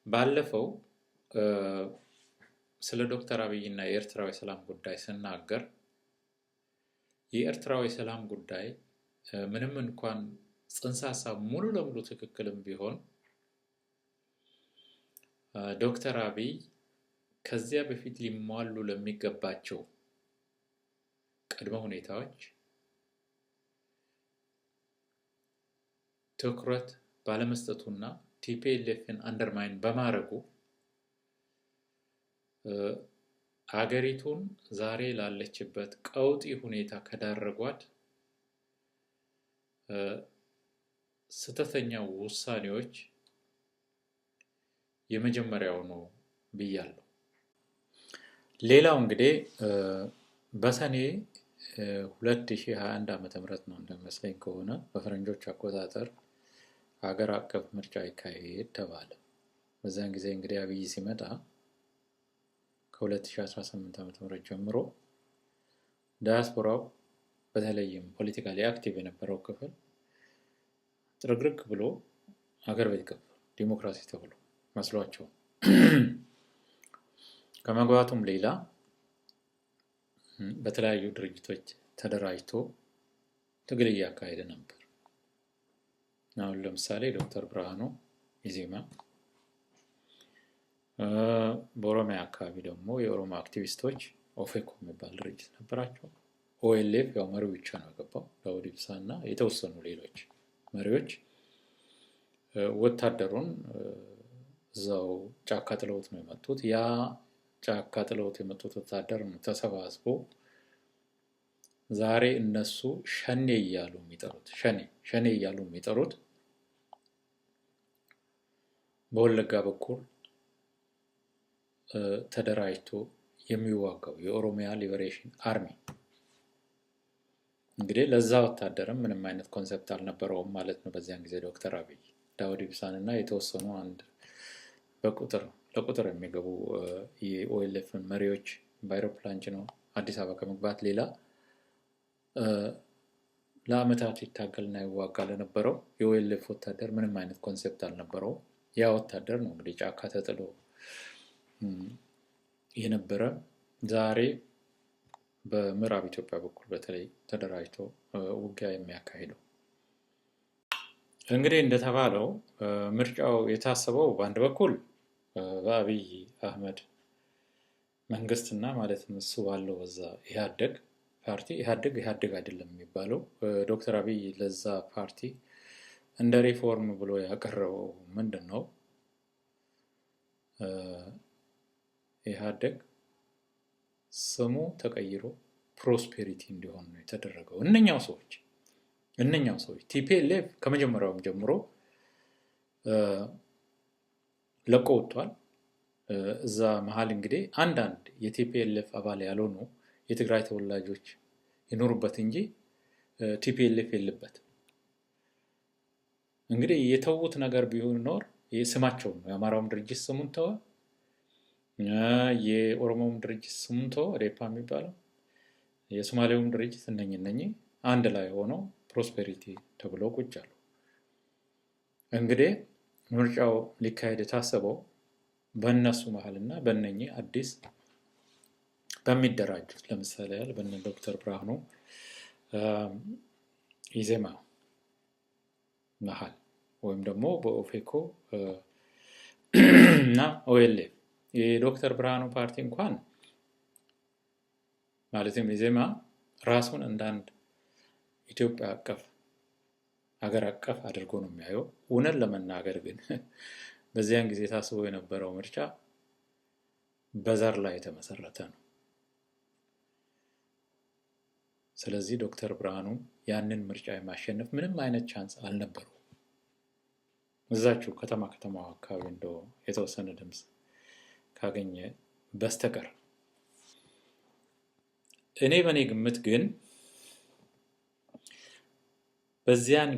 ባለፈው ስለ ዶክተር አብይ እና የኤርትራው የሰላም ጉዳይ ስናገር የኤርትራው የሰላም ጉዳይ ምንም እንኳን ጽንሰ ሀሳብ ሙሉ ለሙሉ ትክክልም ቢሆን ዶክተር አብይ ከዚያ በፊት ሊሟሉ ለሚገባቸው ቅድመ ሁኔታዎች ትኩረት ባለመስጠቱና ቲፒኤልኤፍን አንደርማይን በማድረጉ አገሪቱን ዛሬ ላለችበት ቀውጢ ሁኔታ ከዳረጓት ስተተኛ ውሳኔዎች የመጀመሪያው ነው ብያለሁ። ሌላው እንግዲህ በሰኔ 2021 ዓመተ ምህረት ነው እንደመስለኝ ከሆነ በፈረንጆች አቆጣጠር ሀገር አቀፍ ምርጫ ይካሄድ ተባለ። በዛን ጊዜ እንግዲህ አብይ ሲመጣ ከ2018 ዓመተ ምህረት ጀምሮ ዳያስፖራው በተለይም ፖለቲካሊ አክቲቭ የነበረው ክፍል ጥርግርግ ብሎ ሀገር ቤት ገባ። ዲሞክራሲ ተብሎ መስሏቸው ከመግባቱም ሌላ በተለያዩ ድርጅቶች ተደራጅቶ ትግል እያካሄደ ነበር። አሁን ለምሳሌ ዶክተር ብርሃኑ ኢዜማ፣ በኦሮሚያ አካባቢ ደግሞ የኦሮሞ አክቲቪስቶች ኦፌኮ የሚባል ድርጅት ነበራቸው። ኦኤልኤፍ ያው መሪው ብቻ ነው የገባው፣ ዳውድ ኢብሳ እና የተወሰኑ ሌሎች መሪዎች ወታደሩን እዛው ጫካ ጥለውት ነው የመጡት። ያ ጫካ ጥለውት የመጡት ወታደር ነው ተሰባስቦ ዛሬ እነሱ ሸኔ እያሉ የሚጠሩት በወለጋ በኩል ተደራጅቶ የሚዋጋው የኦሮሚያ ሊበሬሽን አርሚ። እንግዲህ ለዛ ወታደርም ምንም አይነት ኮንሰፕት አልነበረውም ማለት ነው በዚያን ጊዜ ዶክተር አብይ ዳውድ ኢብሳን እና የተወሰኑ አንድ ለቁጥር የሚገቡ የኦኤልኤፍን መሪዎች በአይሮፕላን ጭነው አዲስ አበባ ከመግባት ሌላ ለአመታት ይታገልና ይዋጋ ለነበረው የኦኤልኤፍ ወታደር ምንም አይነት ኮንሰፕት አልነበረው። ያ ወታደር ነው እንግዲህ ጫካ ተጥሎ የነበረ ዛሬ በምዕራብ ኢትዮጵያ በኩል በተለይ ተደራጅቶ ውጊያ የሚያካሂደው። እንግዲህ እንደተባለው ምርጫው የታሰበው በአንድ በኩል በአብይ አህመድ መንግስትና ማለትም እሱ ባለው በዛ ኢህአዴግ ፓርቲ ኢህአዴግ አይደለም የሚባለው ዶክተር አብይ ለዛ ፓርቲ እንደ ሪፎርም ብሎ ያቀረበው ምንድነው? ኢህአዴግ ስሙ ተቀይሮ ፕሮስፔሪቲ እንዲሆን ነው የተደረገው። እነኛው ሰዎች ቲፒኤልኤፍ ከመጀመሪያውም ጀምሮ ለቆ ወጥቷል። እዛ መሀል እንግዲህ አንዳንድ የቲፒኤልኤፍ አባል ያልሆኑ የትግራይ ተወላጆች ይኖሩበት እንጂ ቲፒኤልኤፍ የለበትም። እንግዲህ የተውት ነገር ቢኖር ስማቸው ነው። የአማራውም ድርጅት ስሙን ተወ፣ የኦሮሞውም ድርጅት ስሙን ተወ ሬፓ የሚባለው፣ የሶማሌውም ድርጅት እነኚህ አንድ ላይ ሆነው ፕሮስፔሪቲ ተብሎ ቁጭ አሉ። እንግዲህ ምርጫው ሊካሄድ የታሰበው በእነሱ መሀልና በእነኚህ አዲስ በሚደራጁት ለምሳሌ ያህል በእነ ዶክተር ብርሃኑ ኢዜማ መሀል ወይም ደግሞ በኦፌኮ እና ኦኤልኤፍ የዶክተር ብርሃኑ ፓርቲ እንኳን ማለትም ኢዜማ ራሱን እንዳንድ ኢትዮጵያ አቀፍ ሀገር አቀፍ አድርጎ ነው የሚያየው። እውነት ለመናገር ግን በዚያን ጊዜ ታስቦ የነበረው ምርጫ በዘር ላይ የተመሰረተ ነው። ስለዚህ ዶክተር ብርሃኑ ያንን ምርጫ የማሸነፍ ምንም አይነት ቻንስ አልነበረው። እዛችሁ ከተማው አካባቢ እንደው የተወሰነ ድምፅ ካገኘ በስተቀር እኔ በኔ ግምት ግን በዚያን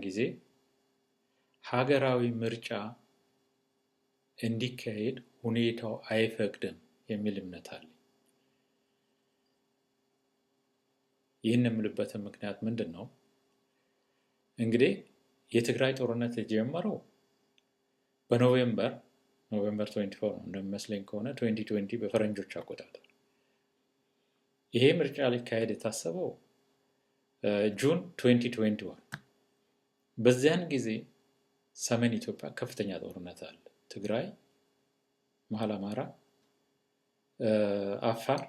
ጊዜ ሀገራዊ ምርጫ እንዲካሄድ ሁኔታው አይፈቅድም የሚል እምነት አለ። ይህን የምልበት ምክንያት ምንድነው? እንግዲህ የትግራይ ጦርነት የጀመረው በኖቬምበር 24 ነው እንደሚመስለኝ ከሆነ 2020 በፈረንጆች አቆጣጠር ይሄ ምርጫ ሊካሄድ የታሰበው ጁን 2021 በዚያን ጊዜ ሰሜን ኢትዮጵያ ከፍተኛ ጦርነት አለ። ትግራይ፣ መሀል አማራ፣ አፋር፣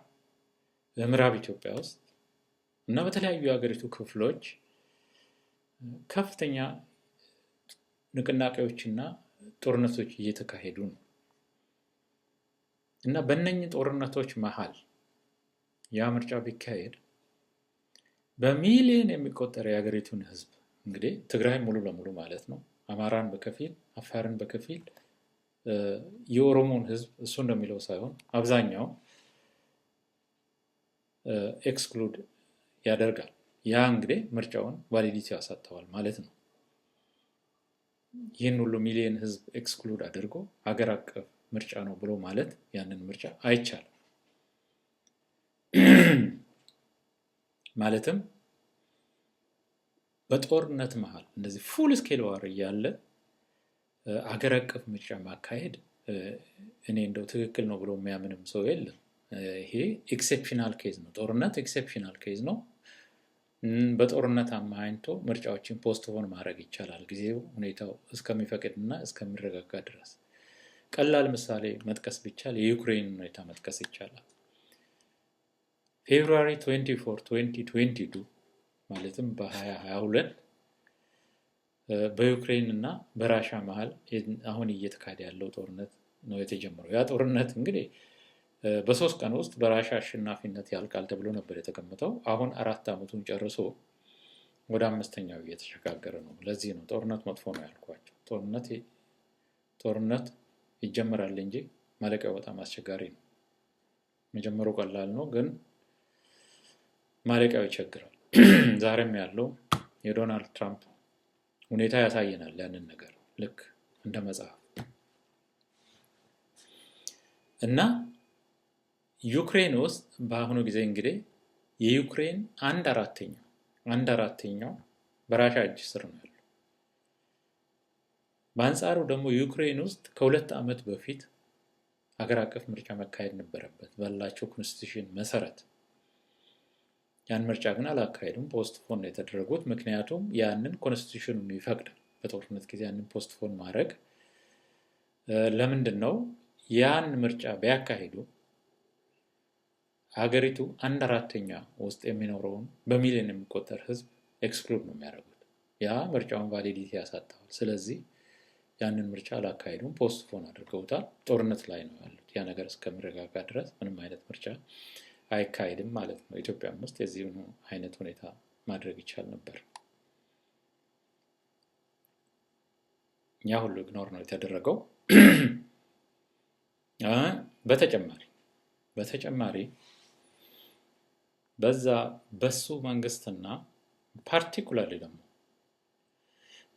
ምዕራብ ኢትዮጵያ ውስጥ እና በተለያዩ የሀገሪቱ ክፍሎች ከፍተኛ ንቅናቄዎችና ጦርነቶች እየተካሄዱ ነው እና በእነኚህ ጦርነቶች መሃል ያ ምርጫ ቢካሄድ በሚሊዮን የሚቆጠር የሀገሪቱን ህዝብ እንግዲህ ትግራይ ሙሉ ለሙሉ ማለት ነው፣ አማራን በከፊል አፋርን በከፊል የኦሮሞን ህዝብ እሱ እንደሚለው ሳይሆን አብዛኛው ኤክስክሉድ ያደርጋል። ያ እንግዲህ ምርጫውን ቫሊዲቲ ያሳጣዋል ማለት ነው። ይህን ሁሉ ሚሊዮን ህዝብ ኤክስክሉድ አድርጎ ሀገር አቀፍ ምርጫ ነው ብሎ ማለት ያንን ምርጫ አይቻልም። ማለትም በጦርነት መሃል እንደዚህ ፉል ስኬል ዋር እያለ ሀገር አቀፍ ምርጫ ማካሄድ እኔ እንደው ትክክል ነው ብሎ የሚያምንም ሰው የለም። ይሄ ኤክሴፕሽናል ኬዝ ነው። ጦርነት ኤክሴፕሽናል ኬዝ ነው። በጦርነት አማካኝቶ ምርጫዎችን ፖስትፖን ማድረግ ይቻላል ጊዜው ሁኔታው እስከሚፈቅድና እስከሚረጋጋ ድረስ። ቀላል ምሳሌ መጥቀስ ቢቻል የዩክሬን ሁኔታ መጥቀስ ይቻላል። ፌብሩዋሪ 24 2022 ማለትም በ2022 በዩክሬን እና በራሻ መሃል አሁን እየተካሄደ ያለው ጦርነት ነው የተጀመረው። ያ ጦርነት እንግዲህ በ3 ቀን ውስጥ በራሻ አሸናፊነት ያልቃል ተብሎ ነበር የተቀመጠው። አሁን 4 ዓመቱን ጨርሶ ወደ 5ኛው እየተሸጋገረ ነው። ለዚህ ነው ጦርነት መጥፎ ነው ያልኳቸው። ጦርነት ይጀምራል እንጂ ማለቂያው በጣም አስቸጋሪ ነው። መጀመሩ ቀላል ነው፣ ግን ማለቂያው ይቸግራል። ዛሬም ያለው የዶናልድ ትራምፕ ሁኔታ ያሳየናል ያንን ነገር ልክ እንደ መጽሐፍ እና ዩክሬን ውስጥ በአሁኑ ጊዜ እንግዲህ የዩክሬን 1/4 በራሻ እጅ ስር ነው ያለው። በአንጻሩ ደግሞ ዩክሬን ውስጥ ከ2 ዓመት በፊት ሀገር አቀፍ ምርጫ መካሄድ ነበረበት ባላቸው ኮንስቲቱሽን መሰረት። ያን ምርጫ ግን አላካሄዱም፣ ፖስትፖን ነው የተደረጉት። ምክንያቱም ያንን ኮንስቲቱሽኑ ይፈቅዳል በጦርነት ጊዜ ያንን ፖስትፖን ማድረግ። ለምንድን ነው? ያን ምርጫ ቢያካሂዱ ሀገሪቱ 1/4 ውስጥ የሚኖረውን በሚሊዮን የሚቆጠር ህዝብ ኤክስክሉድ ነው የሚያደርጉት። ያ ምርጫውን ቫሊዲቲ ያሳጣዋል። ስለዚህ ያንን ምርጫ አላካሄዱም፣ ፖስትፖን አድርገውታል። ጦርነት ላይ ነው ያሉት። ያ ነገር እስከሚረጋጋ ድረስ ምንም አይነት ምርጫ አይካሄድም ማለት ነው። ኢትዮጵያም ውስጥ የዚህ አይነት ሁኔታ ማድረግ ይቻል ነበር። ያ ሁሉ ኢግኖር ነው የተደረገው። በተጨማሪ በሱ መንግስትና ፓርቲኩላርሊ ደግሞ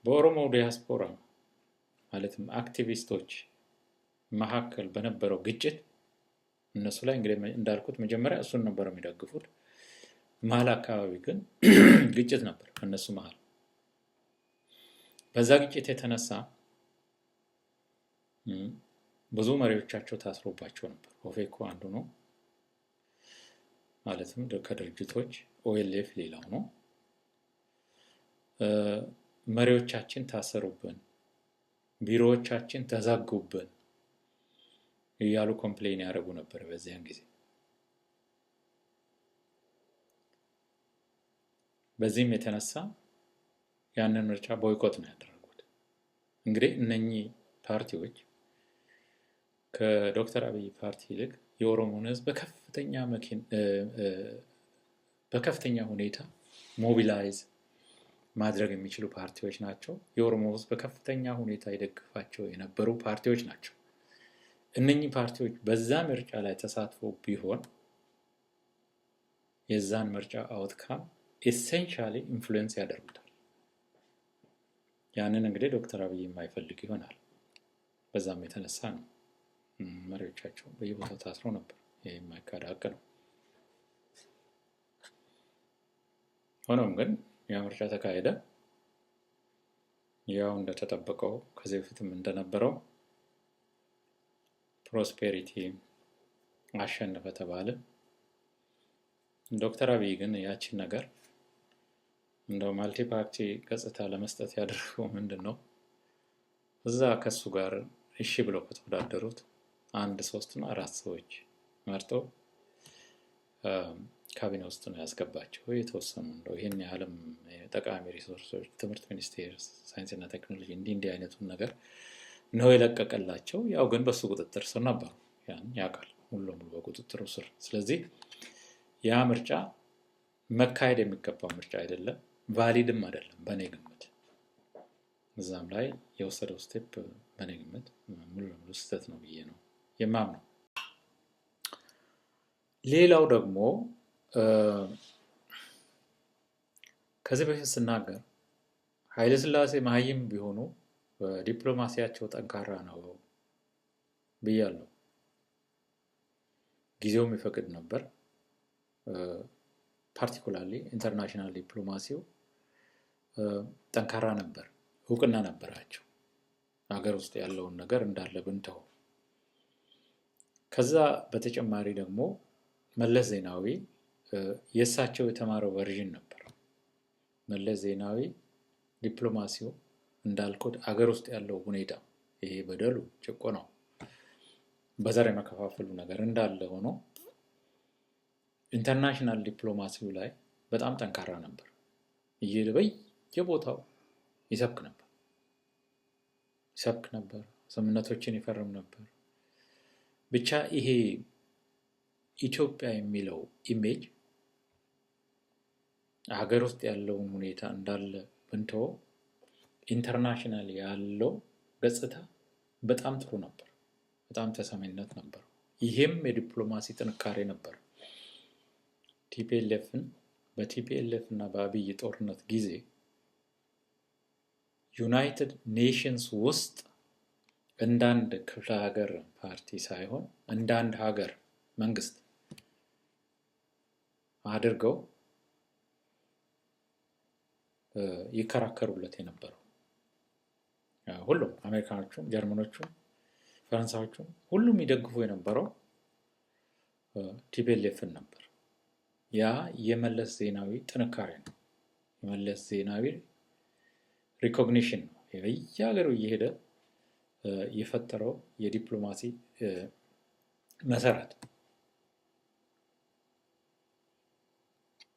በኦሮሞ ዲያስፖራ ማለትም አክቲቪስቶች መካከል በነበረው ግጭት እነሱ ላይ እንግዲህ እንዳልኩት መጀመሪያ እሱን ነበር የሚደግፉት። መሀል አካባቢ ግን ግጭት ነበር እነሱ መሃል። በዛ ግጭት የተነሳ ብዙ መሪዎቻቸው ታስሮባቸው ነበር። ኦፌኮ አንዱ ነው። ማለትም ከድርጅቶች ኦኤልኤፍ ሌላው ነው። መሪዎቻችን ታሰሩብን፣ ቢሮዎቻችን ተዛጉብን እያሉ ኮምፕሌን ያደርጉ ነበር በዚያን ጊዜ። በዚህም የተነሳ ያንን ምርጫ ቦይኮት ነው ያደረጉት። እንግዲህ እነኚህ ፓርቲዎች ከዶክተር አብይ ፓርቲ ይልቅ የኦሮሞን ህዝብ በከፍተኛ ሁኔታ ሞቢላይዝ ማድረግ የሚችሉ ፓርቲዎች ናቸው። የኦሮሞ ህዝብ በከፍተኛ ሁኔታ ይደግፋቸው የነበሩ ፓርቲዎች ናቸው። እነኚህ ፓርቲዎች በዛ ምርጫ ላይ ተሳትፎ ቢሆን የዛን ምርጫ አውትካም ኤሴንሻሊ ኢንፍሉዌንስ ያደርጉታል። ያንን እንግዲህ ዶክተር አብይ የማይፈልግ ይሆናል። በዛም የተነሳ ነው መሪዎቻቸው በየቦታው ታስረው ነበር። ይሄ የማይካድ ሀቅ ነው። ሆኖም ግን ያ ምርጫ ተካሄደ። ያው እንደተጠበቀው ከዚህ በፊትም እንደነበረው ፕሮስፔሪቲ አሸነፈ ተባለ። ዶክተር አብይ ግን ያቺን ነገር እንደው ማልቲ ፓርቲ ገጽታ ለመስጠት ያደረገው ምንድነው? እዛ ከሱ ጋር እሺ ብለው ከተወዳደሩት 1 3 እና 4 ሰዎች መርጦ ካቢኔ ውስጥ ነው ያስገባቸው። የተወሰኑ እንደው ይሄን ያህልም ጠቃሚ ሪሶርሶች ትምህርት ሚኒስቴር፣ ሳይንስና ቴክኖሎጂ እንዲህ አይነቱን ነገር ነው የለቀቀላቸው። ያው ግን በሱ ቁጥጥር ስር ነበር። ያን ያውቃል ሙሉ ለሙሉ በቁጥጥሩ ስር። ስለዚህ ያ ምርጫ መካሄድ የሚገባው ምርጫ አይደለም፣ ቫሊድም አይደለም በኔ ግምት። እዛም ላይ የወሰደው ስቴፕ በኔ ግምት ሙሉ ለሙሉ ስህተት ነው ብዬ ነው የማምነው። ሌላው ደግሞ ከዚህ በፊት ስናገር ኃይለ ሥላሴ መሀይም ቢሆኑ ዲፕሎማሲያቸው ጠንካራ ነው ብያለሁ። ጊዜውም ይፈቅድ ነበር። ፓርቲኩላርሊ ኢንተርናሽናል ዲፕሎማሲው ጠንካራ ነበር፣ እውቅና ነበራቸው። ሀገር ውስጥ ያለውን ነገር እንዳለ ብንተው። ከዛ በተጨማሪ ደግሞ መለስ ዜናዊ የእሳቸው የተማረው ቨርዥን ነበር። መለስ ዜናዊ ዲፕሎማሲው እንዳልኩት ሀገር ውስጥ ያለው ሁኔታ ይሄ በደሉ፣ ጭቆናው፣ በዘር የመከፋፈሉ ነገር እንዳለ ሆኖ ኢንተርናሽናል ዲፕሎማሲው ላይ በጣም ጠንካራ ነበር። እየሄደ በየቦታው ይሰብክ ነበር፣ ስምምነቶችን ይፈርም ነበር። ብቻ ይሄ ኢትዮጵያ የሚለው ኢሜጅ ሀገር ውስጥ ያለውን ሁኔታ እንዳለ ብንተው ኢንተርናሽናል ያለው ገጽታ በጣም ጥሩ ነበር፣ በጣም ተሰሚነት ነበር። ይሄም የዲፕሎማሲ ጥንካሬ ነበር። በቲፒኤልኤፍ እና በአብይ ጦርነት ጊዜ ዩናይትድ ኔሽንስ ውስጥ እንዳንድ ክፍለ ሀገር ፓርቲ ሳይሆን እንዳንድ ሀገር መንግስት አድርገው ይከራከሩለት የነበረው ሁሉም አሜሪካኖቹም፣ ጀርመኖቹም፣ ፈረንሳዮቹም ሁሉም ይደግፉ የነበረው ቲፒኤልኤፍን ነበር። ያ የመለስ ዜናዊ ጥንካሬ ነው። የመለስ ዜናዊ ሪኮግኒሽን ነው። በየሀገሩ እየሄደ የፈጠረው የዲፕሎማሲ መሰረት።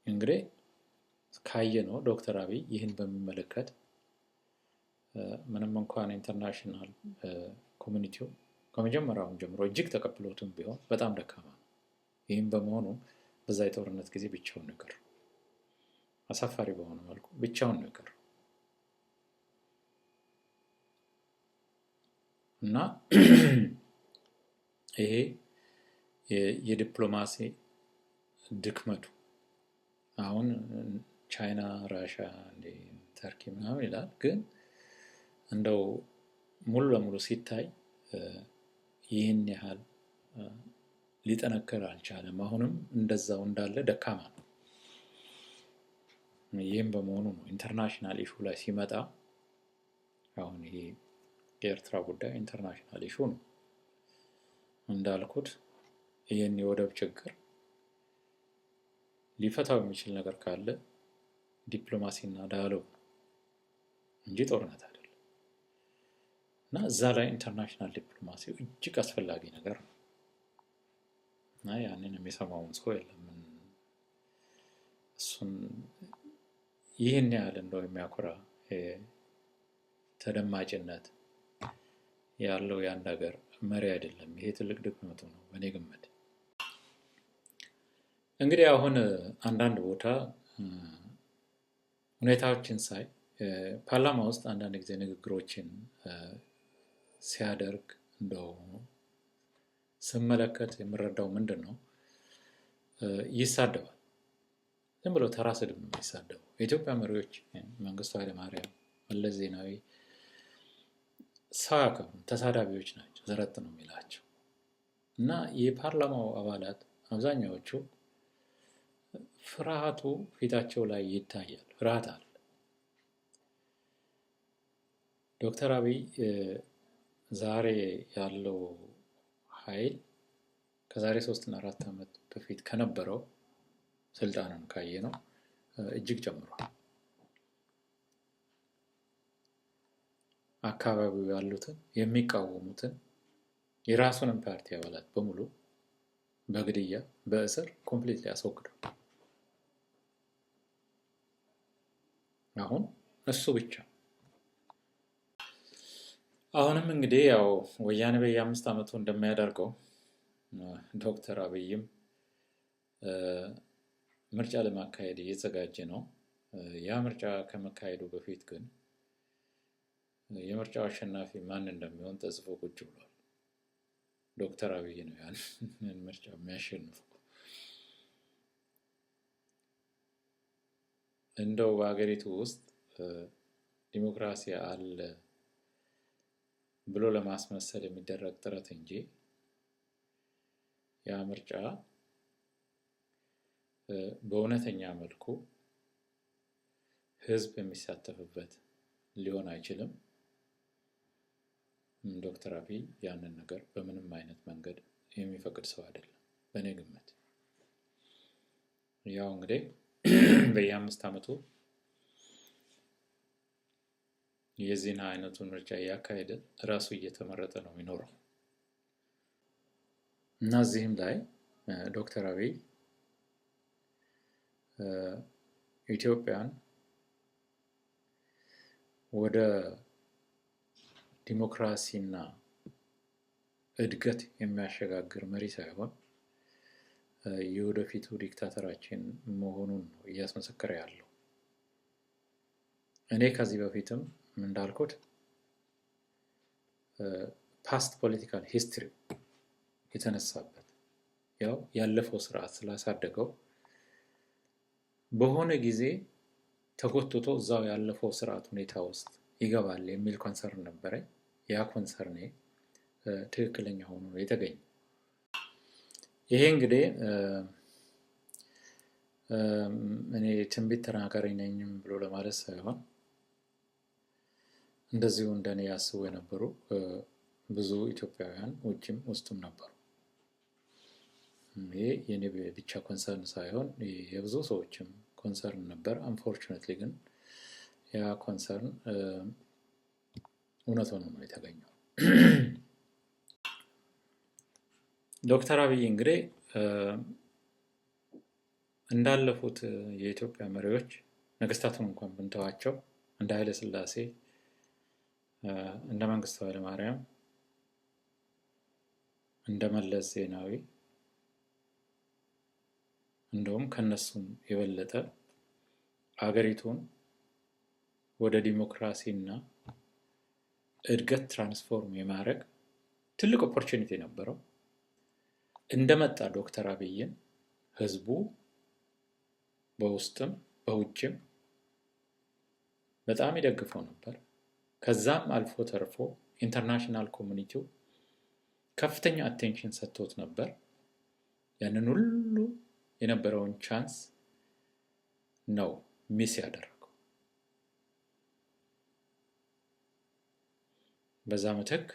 እንግዲህ ካየነው ዶክተር አብይ ይህን በሚመለከት ምንም እንኳን ኢንተርናሽናል ኮሚኒቲው ከመጀመሪያውም ጀምሮ እጅግ ተቀብሎትም ቢሆን በጣም ደካማ ነው። ይህም በመሆኑ በዛ የጦርነት ጊዜ ብቻውን ነገር አሳፋሪ በሆነ መልኩ ብቻውን ነገር እና ይሄ የዲፕሎማሲ ድክመቱ አሁን ቻይና፣ ራሽያ፣ ተርኪ ምናምን ይላል፣ ግን እንደው ሙሉ ለሙሉ ሲታይ ይህን ያህል ሊጠነክር አልቻለም። አሁንም እንደዛው እንዳለ ደካማ ነው። ይህም በመሆኑ ነው ኢንተርናሽናል ኢሹ ላይ ሲመጣ አሁን ይሄ የኤርትራ ጉዳይ ኢንተርናሽናል ኢሹ ነው እንዳልኩት። ይህን የወደብ ችግር ሊፈታው የሚችል ነገር ካለ ዲፕሎማሲና ዳያሎግ እንጂ ጦርነት አይደለም። እና እዛ ላይ ኢንተርናሽናል ዲፕሎማሲ እጅግ አስፈላጊ ነገር ነው እና ያንን የሚሰማውን ሰው የለም። እሱን ይህን ያህል እንደው የሚያኮራ ተደማጭነት ያለው የአንድ ሀገር መሪ አይደለም። ይሄ ትልቅ ድክመቱ ነው በእኔ ግምት። እንግዲህ አሁን አንዳንድ ቦታ ሁኔታዎችን ሳይ ፓርላማ ውስጥ አንዳንድ ጊዜ ንግግሮችን ሲያደርግ እንደው ስመለከት የምረዳው ምንድን ነው፣ ይሳደባል። ዝም ብሎ ተራ ስድብ ነው የሚሳደበው። የኢትዮጵያ መሪዎች መንግስቱ ኃይለማርያም፣ መለስ ዜናዊ ሰው ያከብሩ ተሳዳቢዎች ናቸው፣ ዘረት ነው የሚላቸው። እና የፓርላማው አባላት አብዛኛዎቹ ፍርሃቱ ፊታቸው ላይ ይታያል። ፍርሃት አለ። ዶክተር አብይ ዛሬ ያለው ኃይል ከዛሬ 3 እና 4 ዓመት በፊት ከነበረው ስልጣንን ካየነው እጅግ ጨምሯል። አካባቢው ያሉትን የሚቃወሙትን የራሱንም ፓርቲ አባላት በሙሉ በግድያ በእስር ኮምፕሊትሊ አስወግዷል። አሁን እሱ ብቻ አሁንም እንግዲህ ያው ወያኔ በየ5 ዓመቱ እንደሚያደርገው ዶክተር አብይም ምርጫ ለማካሄድ እየተዘጋጀ ነው። ያ ምርጫ ከመካሄዱ በፊት ግን የምርጫው አሸናፊ ማን እንደሚሆን ተጽፎ ቁጭ ብሏል። ዶክተር አብይ ነው ያን ምርጫ የሚያሸንፈው። እንደው በሀገሪቱ ውስጥ ዲሞክራሲ አለ ብሎ ለማስመሰል የሚደረግ ጥረት እንጂ ያ ምርጫ በእውነተኛ መልኩ ህዝብ የሚሳተፍበት ሊሆን አይችልም። ዶክተር አብይ ያንን ነገር በምንም አይነት መንገድ የሚፈቅድ ሰው አይደለም በእኔ ግምት። ያው እንግዲህ በየ5 ዓመቱ የዚህን አይነቱን ምርጫ እያካሄደ ራሱ እየተመረጠ ነው የሚኖረው እና እዚህም ላይ ዶክተር አብይ ኢትዮጵያን ወደ ዲሞክራሲና እድገት የሚያሸጋግር መሪ ሳይሆን የወደፊቱ ዲክታተራችን መሆኑን ነው እያስመሰከረ ያለው። እኔ ከዚህ በፊትም እንዳልኩት ፓስት ፖለቲካል ሂስትሪ የተነሳበት ያው ያለፈው ስርዓት ስላሳደገው በሆነ ጊዜ ተጎትቶ እዛው ያለፈው ስርዓት ሁኔታ ውስጥ ይገባል የሚል ኮንሰርን ነበረኝ። ያ ኮንሰርኔ ትክክለኛ ሆኖ ነው የተገኘው። ይሄ እንግዲህ እኔ ትንቢት ተናጋሪ ነኝም ብሎ ለማለት ሳይሆን እንደዚሁ እንደኔ ያስቡ የነበሩ ብዙ ኢትዮጵያውያን ውጭም ውስጥም ነበሩ። ይሄ የኔ ብቻ ኮንሰርን ሳይሆን የብዙ ሰዎችም ኮንሰርን ነበር። አንፎርቹኔትሊ ግን ያ ኮንሰርን እውነት ሆኖ ነው የተገኘው። ዶክተር አብይ እንግዲህ እንዳለፉት የኢትዮጵያ መሪዎች ነገስታቱን እንኳን ብንተዋቸው እንደ ኃይለ ሥላሴ እንደ መንግስቱ ኃይለማርያም እንደ መለስ ዜናዊ እንደውም ከነሱም የበለጠ አገሪቱን ወደ ዲሞክራሲና እድገት ትራንስፎርም የማድረግ ትልቅ ኦፖርቹኒቲ ነበረው። እንደመጣ ዶክተር አብይን ህዝቡ በውስጥም በውጭም በጣም ይደግፈው ነበር። ከዛም አልፎ ተርፎ ኢንተርናሽናል ኮሚኒቲው ከፍተኛ አቴንሽን ሰጥቶት ነበር። ያንን ሁሉ የነበረውን ቻንስ ነው ሚስ ያደረገው። በዛ ምትክ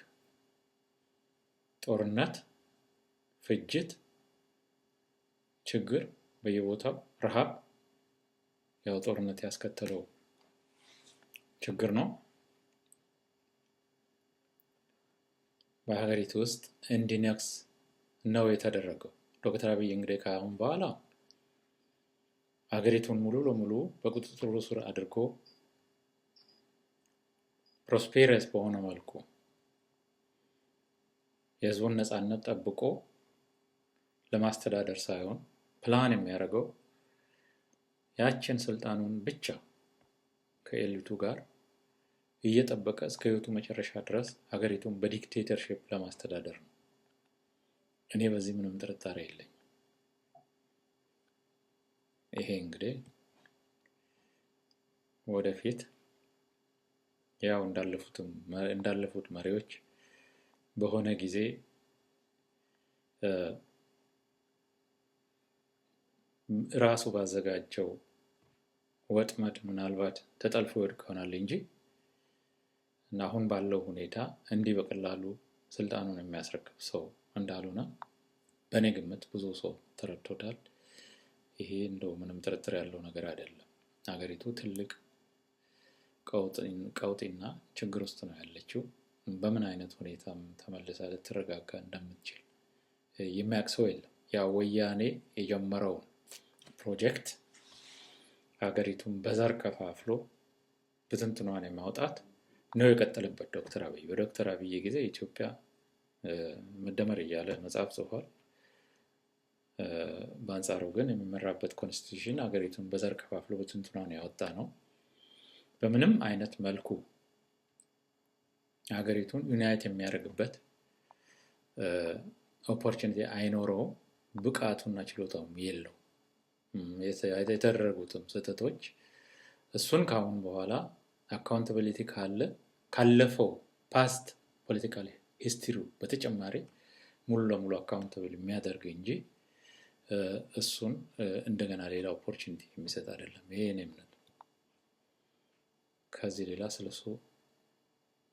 ጦርነት፣ ፍጅት፣ ችግር በየቦታው ረሃብ፣ ያው ጦርነት ያስከተለው ችግር ነው። በሀገሪቱ ውስጥ እንዲነግስ ነው የተደረገው። ዶክተር አብይ እንግዲህ ከአሁን በኋላ ሀገሪቱን ሙሉ ለሙሉ በቁጥጥሩ ስር አድርጎ ፕሮስፔረስ በሆነ መልኩ የህዝቡን ነፃነት ጠብቆ ለማስተዳደር ሳይሆን ፕላን የሚያደርገው ያችን ስልጣኑን ብቻ ከኤሊቱ ጋር እየጠበቀ እስከ ህይወቱ መጨረሻ ድረስ ሀገሪቱን በዲክቴተርሺፕ ለማስተዳደር ነው። እኔ በዚህ ምንም ጥርጣሬ የለኝም። ይሄ እንግዲህ ወደፊት ያው እንዳለፉት መሪዎች በሆነ ጊዜ ራሱ ባዘጋጀው ወጥመድ ምናልባት ተጠልፎ ይወድቅ ይሆናል እንጂ እና አሁን ባለው ሁኔታ እንዲህ በቀላሉ ስልጣኑን የሚያስረክብ ሰው እንዳልሆነ በእኔ ግምት ብዙ ሰው ተረድቶታል። ይሄ እንደው ምንም ጥርጥር ያለው ነገር አይደለም። ሀገሪቱ ትልቅ ቀውጢና ችግር ውስጥ ነው ያለችው። በምን አይነት ሁኔታም ተመልሳ ልትረጋጋ እንደምትችል የሚያውቅ ሰው የለም። ያ ወያኔ የጀመረውን ፕሮጀክት ሀገሪቱን በዘር ከፋፍሎ ብትንትኗን የማውጣት ነው የቀጠለበት ዶክተር አብይ። በዶክተር አብይ ጊዜ ኢትዮጵያ መደመር እያለ መጽሐፍ ጽፏል። በአንጻሩ ግን የሚመራበት ኮንስቲቱሽን ሀገሪቱን በዘር ከፋፍሎ ብትንትኗን ያወጣ ነው። በምንም አይነት መልኩ ሀገሪቱን ዩናይት የሚያደርግበት ኦፖርቹኒቲ አይኖረውም። ብቃቱና ችሎታውም የለው። የተደረጉትም ስህተቶች እሱን ካሁን በኋላ አካውንታቢሊቲ ካለፈው ፓስት ፖለቲካል ሂስትሪው በተጨማሪ ሙሉ ለሙሉ አካውንታብል የሚያደርግ እንጂ እሱን እንደገና ሌላ ኦፖርቹኒቲ የሚሰጥ አይደለም። ይሄ የኔ እምነት። ከዚህ ሌላ ስለሱ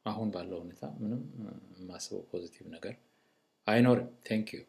አሁን ባለው ሁኔታ ምንም የማስበው ፖዚቲቭ ነገር አይኖርም። ቴንክ ዩ